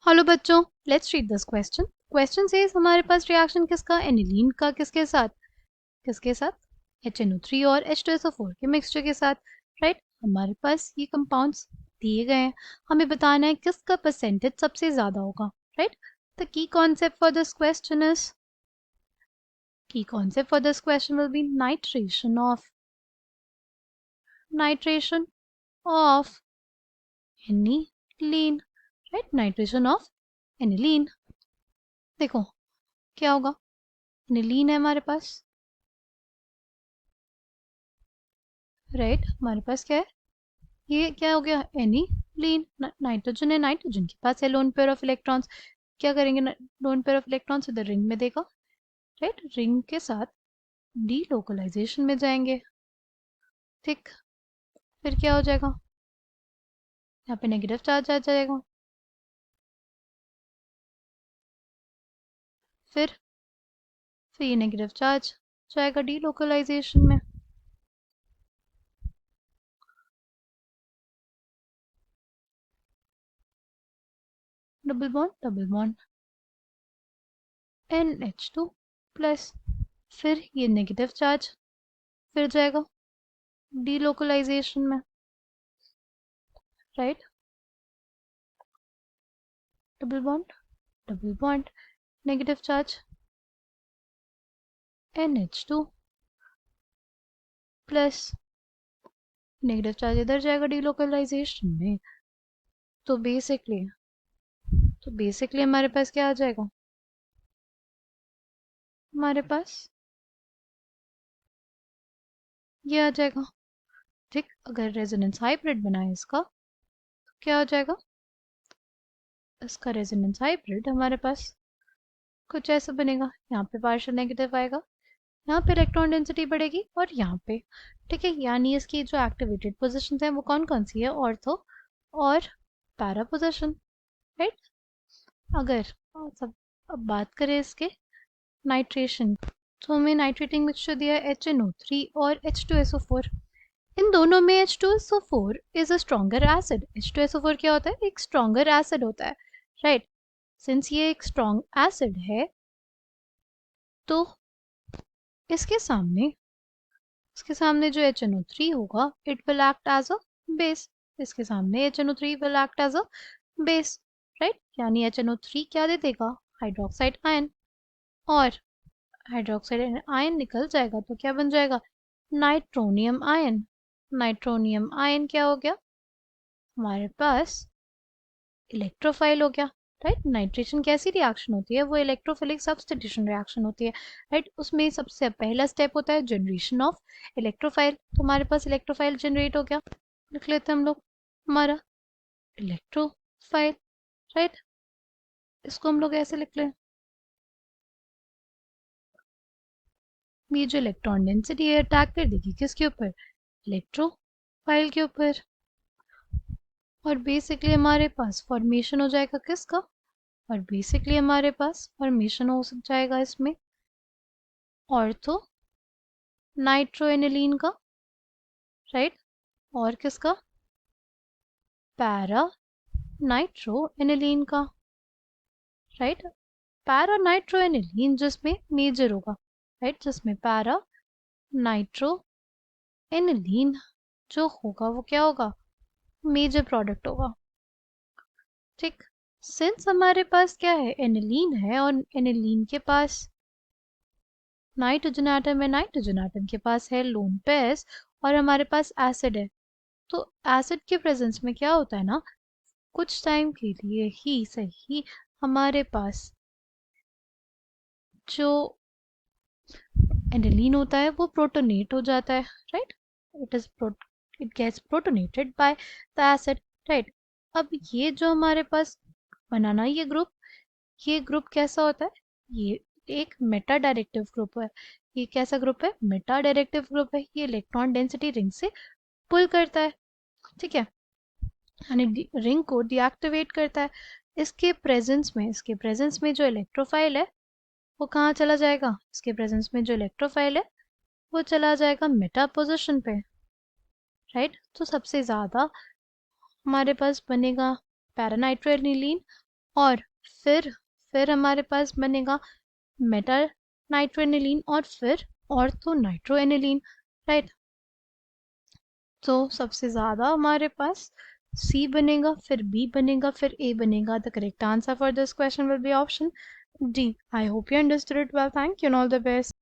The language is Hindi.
हेलो बच्चों, let's read this question. Question says हमारे पास रिएक्शन किसका, एनिलीन का, किसके साथ HNO3 और H2SO4 के मिक्सचर के साथ। राइट, हमारे पास ये कंपाउंड्स दिए गए हैं, हमें बताना है किसका परसेंटेज सबसे ज्यादा होगा। Right, the key concept for this question will be nitration of aniline. Right, nitration of aniline. देखो क्या होगा, एनिलीन है हमारे पास। राइट, हमारे पास क्या है, ये क्या हो गया, एनिलीन। नाइट्रोजन है, नाइट्रोजन के पास है लोन पेयर ऑफ इलेक्ट्रॉन्स। क्या करेंगे, लोन पेयर ऑफ इलेक्ट्रॉन्स इधर रिंग में देगा। राइट, रिंग के साथ डीलोकलाइजेशन में जाएंगे। ठीक, फिर क्या हो जाएगा, यहाँ पे नेगेटिव चार्ज आ जाएगा। फिर ये नेगेटिव चार्ज जाएगा डीलोकलाइजेशन में। Double bond NH2 plus. फिर ये नेगेटिव चार्ज फिर जाएगा डीलोकलाइजेशन में। Right, double bond negative charge NH2 plus, negative charge इधर जाएगा डीलोकलाइजेशन में। तो बेसिकली हमारे पास क्या आ जाएगा, हमारे पास ये आ जाएगा। ठीक, अगर रेजोनेंस हाइब्रिड बनाए इसका तो क्या हो जाएगा, इसका रेजोनेंस हाइब्रिड हमारे पास कुछ ऐसा बनेगा। यहाँ पे पार्शियल नेगेटिव आएगा, यहाँ पे इलेक्ट्रॉन डेंसिटी बढ़ेगी और यहाँ पे। ठीक है, यानी इसकी जो एक्टिवेटेड पोजिशन है वो कौन कौन सी है, ऑर्थो और पैरा पोजिशन। राइट, अगर सब अब बात करें इसके नाइट्रेशन, तो हमें नाइट्रेटिंग मिक्सचर दिया है HNO3 और H2SO4। इन दोनों में H2SO4 is a stronger acid. H2SO4 क्या होता है, एक स्ट्रॉन्गर एसिड होता है। राइट, सिंस ये एक स्ट्रॉन्ग एसिड है तो इसके सामने इसके सामने जो HNO3 होगा it will act as a base. इसके सामने HNO3 will act as a base. Right, यानी HNO3 क्या दे देगा, हाइड्रोक्साइड आयन। और हाइड्रोक्साइड आयन निकल जाएगा तो क्या बन जाएगा, नाइट्रोनियम आयन। नाइट्रोनियम आयन क्या हो गया, हमारे पास इलेक्ट्रोफाइल हो गया। राइट, नाइट्रेशन कैसी रिएक्शन होती है, वो इलेक्ट्रोफिलिक सब्स्टिट्यूशन रिएक्शन होती है। राइट, उसमें सबसे पहला स्टेप होता है जनरेशन ऑफ इलेक्ट्रोफाइल। तो हमारे पास इलेक्ट्रोफाइल जनरेट हो गया, लिख लेते हैं हम लोग हमारा इलेक्ट्रोफाइल। राइट, इसको हम लोग ऐसे लिख लें, ये जो इलेक्ट्रॉन डेंसिटी है अटैक कर देगी किसके ऊपर, इलेक्ट्रोफाइल के ऊपर। और बेसिकली हमारे पास फॉर्मेशन हो जाएगा किसका, और बेसिकली हमारे पास फॉर्मेशन हो जाएगा इसमें ऑर्थो नाइट्रोएनिलीन का। राइट, और किसका, पैरा नाइट्रोएनिलीन का। राइट, पैरा नाइट्रोएनिलीन जिसमें मेजर होगा। राइट, जिसमें पैरा नाइट्रोएनिलीन जो होगा वो क्या होगा, मेजर प्रोडक्ट होगा। ठीक, सिंस हमारे पास क्या है, एनिलीन है और एनिलीन के पास नाइट्रोजन एटम है, नाइट्रोजन एटम के पास है लोन पेयर्स, और हमारे पास एसिड है। तो एसिड के प्रेजेंस में क्या होता है ना, कुछ टाइम के लिए ही सही हमारे पास जो एनिलीन होता है वो प्रोटोनेट हो जाता है। Right, it is it gets protonated by the acid. Right, अब ये जो हमारे पास बनाना ये ग्रुप कैसा होता है, ये एक मेटा डायरेक्टिव ग्रुप है। ये कैसा ग्रुप है, मेटा डायरेक्टिव ग्रुप है। ये इलेक्ट्रॉन डेंसिटी रिंग से पुल करता है। ठीक है, यानी रिंग को डीएक्टिवेट करता है। इसके प्रेजेंस में जो इलेक्ट्रोफाइल है वो कहाँ चला जाएगा, इसके प्रेजेंस में जो इलेक्ट्रोफाइल है वो चला जाएगा मेटा पोजिशन पे। राइट, तो सबसे ज़्यादा हमारे पास बनेगा पैरानाइट्रोएनिलीन और फिर हमारे पास बनेगा मेटा नाइट्रोएनिलीन और फिर ऑर्थो नाइट्रोएनिलीन, राइट। तो सबसे ज़्यादा हमारे पास सी बनेगा, फिर बी बनेगा, फिर ए बनेगा। The correct answer for this question will be option D. I hope you understood it well. Thank you and all the best.